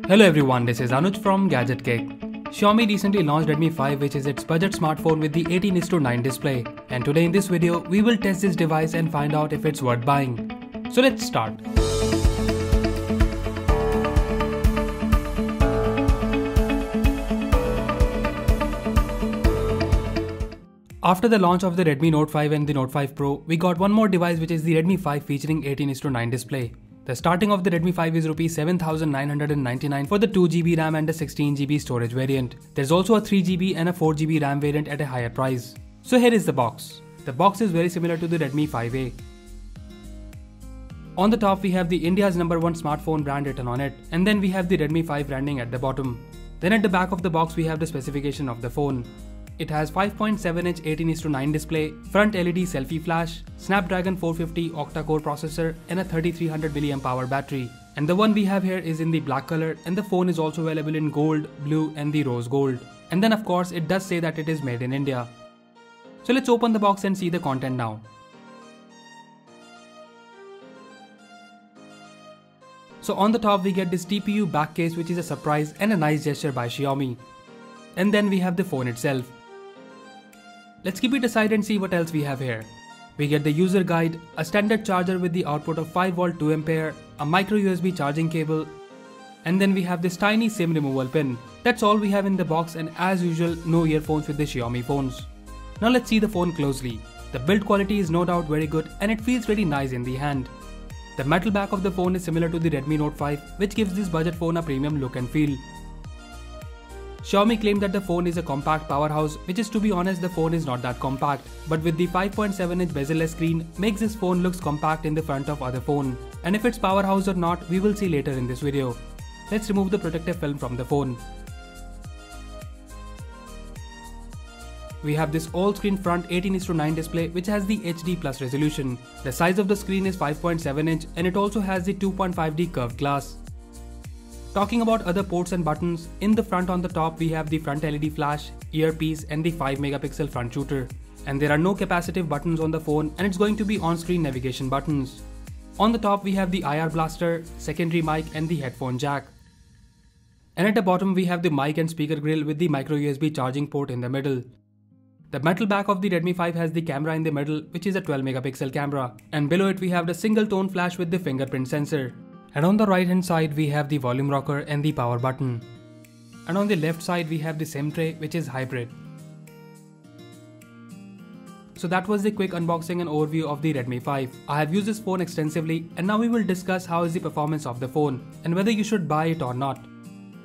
Hello everyone, this is Anuj from Gadget Cake. Xiaomi recently launched Redmi 5, which is its budget smartphone with the 18:9 display. And today in this video, we will test this device and find out if it's worth buying. So let's start. After the launch of the Redmi Note 5 and the Note 5 Pro, we got one more device which is the Redmi 5 featuring 18:9 display. The starting of the Redmi 5 is Rs 7,999 for the 2GB RAM and a 16GB storage variant. There's also a 3GB and a 4GB RAM variant at a higher price. So here is the box. The box is very similar to the Redmi 5A. On the top we have the India's #1 smartphone brand written on it, and then we have the Redmi 5 branding at the bottom. Then at the back of the box we have the specification of the phone. It has 5.7-inch 18:9 display, front LED selfie flash, Snapdragon 450 octa-core processor and a 3300 mAh battery. And the one we have here is in the black color, and the phone is also available in gold, blue and the rose gold. And then of course it does say that it is made in India. So let's open the box and see the content now. So on the top we get this TPU back case, which is a surprise and a nice gesture by Xiaomi. And then we have the phone itself. Let's keep it aside and see what else we have here. We get the user guide, a standard charger with the output of 5V 2A, a micro USB charging cable, and then we have this tiny SIM removal pin. That's all we have in the box, and as usual, no earphones with the Xiaomi phones. Now let's see the phone closely. The build quality is no doubt very good and it feels very nice in the hand. The metal back of the phone is similar to the Redmi Note 5, which gives this budget phone a premium look and feel. Xiaomi claimed that the phone is a compact powerhouse, which is, to be honest, the phone is not that compact, but with the 5.7-inch bezel-less screen makes this phone looks compact in the front of other phone. And if it's powerhouse or not, we will see later in this video. Let's remove the protective film from the phone. We have this all-screen front 18:9 display which has the HD Plus resolution. The size of the screen is 5.7-inch and it also has the 2.5D curved glass. Talking about other ports and buttons, in the front on the top we have the front LED flash, earpiece and the 5MP front shooter. And there are no capacitive buttons on the phone, and it's going to be on-screen navigation buttons. On the top we have the IR blaster, secondary mic and the headphone jack. And at the bottom we have the mic and speaker grill with the micro USB charging port in the middle. The metal back of the Redmi 5 has the camera in the middle, which is a 12MP camera. And below it we have the single tone flash with the fingerprint sensor. And on the right hand side we have the volume rocker and the power button. And on the left side we have the SIM tray, which is hybrid. So that was the quick unboxing and overview of the Redmi 5. I have used this phone extensively, and now we will discuss how is the performance of the phone and whether you should buy it or not.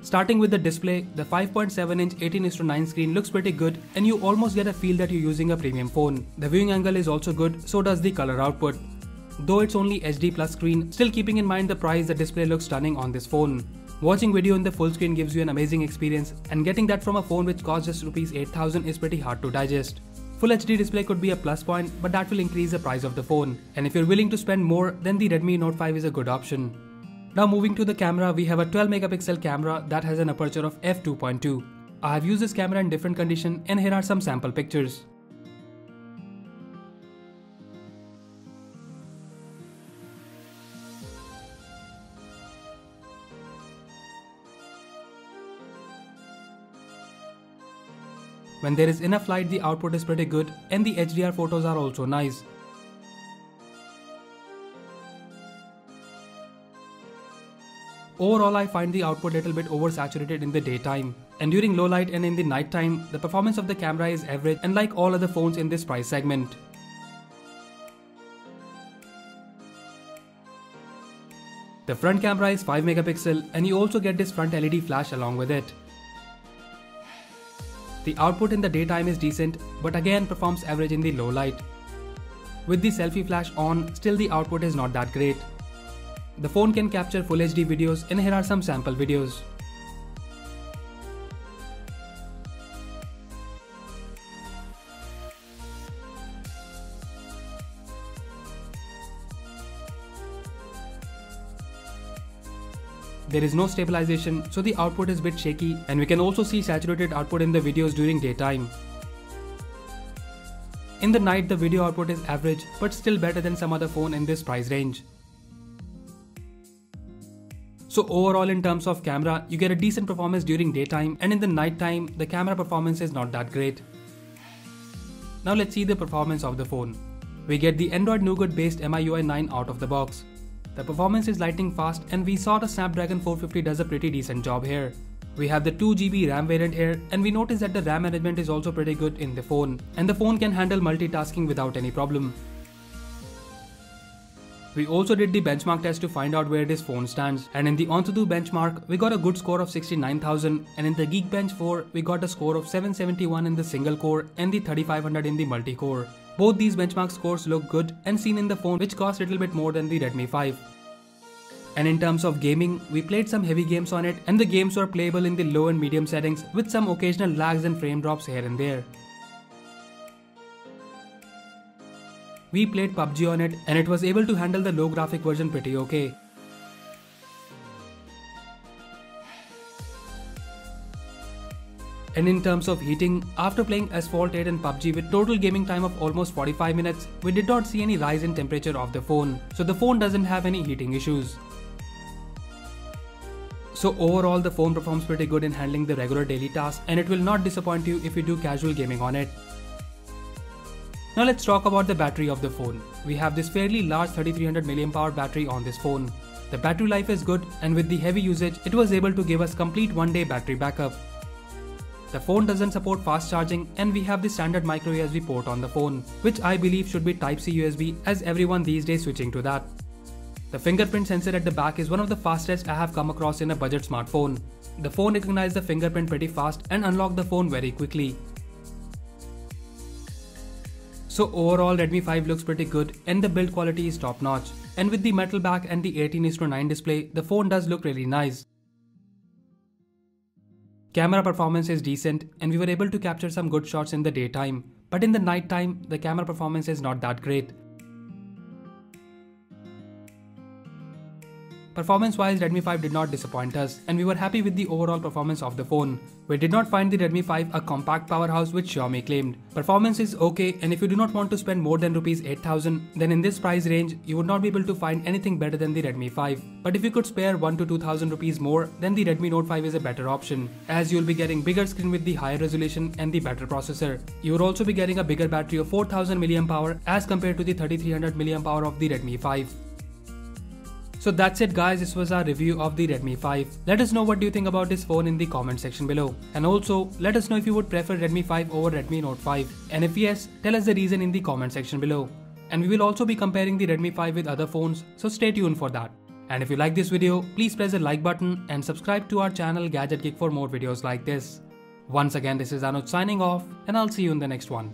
Starting with the display, the 5.7-inch 18:9 screen looks pretty good and you almost get a feel that you're using a premium phone. The viewing angle is also good, so does the color output. Though it's only HD Plus screen, still keeping in mind the price, the display looks stunning on this phone. Watching video in the full screen gives you an amazing experience, and getting that from a phone which costs just Rs 8,000 is pretty hard to digest. Full HD display could be a plus point, but that will increase the price of the phone. And if you're willing to spend more, then the Redmi Note 5 is a good option. Now moving to the camera, we have a 12MP camera that has an aperture of f2.2. I have used this camera in different conditions, and here are some sample pictures. When there is enough light, the output is pretty good and the HDR photos are also nice. Overall, I find the output a little bit oversaturated in the daytime, and during low light and in the night time, the performance of the camera is average and like all other phones in this price segment. The front camera is 5MP and you also get this front LED flash along with it. The output in the daytime is decent, but again performs average in the low light. With the selfie flash on, still the output is not that great. The phone can capture full HD videos, and here are some sample videos. There is no stabilization, so the output is a bit shaky, and we can also see saturated output in the videos during daytime. In the night, the video output is average, but still better than some other phone in this price range. So overall in terms of camera, you get a decent performance during daytime, and in the night time, the camera performance is not that great. Now let's see the performance of the phone. We get the Android Nougat based MIUI 9 out of the box. The performance is lightning fast, and we saw the Snapdragon 450 does a pretty decent job here. We have the 2GB RAM variant here, and we notice that the RAM management is also pretty good in the phone, and the phone can handle multitasking without any problem. We also did the benchmark test to find out where this phone stands, and in the Antutu benchmark, we got a good score of 69,000, and in the Geekbench 4, we got a score of 771 in the single core and the 3500 in the multi-core. Both these benchmark scores look good and seen in the phone, which costs a little bit more than the Redmi 5. And in terms of gaming, we played some heavy games on it, and the games were playable in the low and medium settings with some occasional lags and frame drops here and there. We played PUBG on it, and it was able to handle the low graphic version pretty okay. And in terms of heating, after playing Asphalt 8 and PUBG with total gaming time of almost 45 minutes, we did not see any rise in temperature of the phone, so the phone doesn't have any heating issues. So overall, the phone performs pretty good in handling the regular daily tasks, and it will not disappoint you if you do casual gaming on it. Now let's talk about the battery of the phone. We have this fairly large 3300 mAh battery on this phone. The battery life is good, and with the heavy usage, it was able to give us complete one-day battery backup. The phone doesn't support fast charging, and we have the standard micro USB port on the phone, which I believe should be Type-C USB, as everyone these days switching to that. The fingerprint sensor at the back is one of the fastest I have come across in a budget smartphone. The phone recognized the fingerprint pretty fast and unlocked the phone very quickly. So overall, Redmi 5 looks pretty good, and the build quality is top notch. And with the metal back and the 18:9 display, the phone does look really nice. Camera performance is decent, and we were able to capture some good shots in the daytime, but in the night time, the camera performance is not that great. Performance-wise, Redmi 5 did not disappoint us, and we were happy with the overall performance of the phone. We did not find the Redmi 5 a compact powerhouse which Xiaomi claimed. Performance is okay, and if you do not want to spend more than Rs 8,000, then in this price range, you would not be able to find anything better than the Redmi 5. But if you could spare 1 to 2,000 rupees more, then the Redmi Note 5 is a better option, as you will be getting bigger screen with the higher resolution and the better processor. You will also be getting a bigger battery of 4000 mAh as compared to the 3300 mAh of the Redmi 5. So that's it guys, this was our review of the Redmi 5. Let us know what do you think about this phone in the comment section below. And also, let us know if you would prefer Redmi 5 over Redmi Note 5. And if yes, tell us the reason in the comment section below. And we will also be comparing the Redmi 5 with other phones, so stay tuned for that. And if you like this video, please press the like button and subscribe to our channel Gadget Geek for more videos like this. Once again, this is Anuj signing off, and I'll see you in the next one.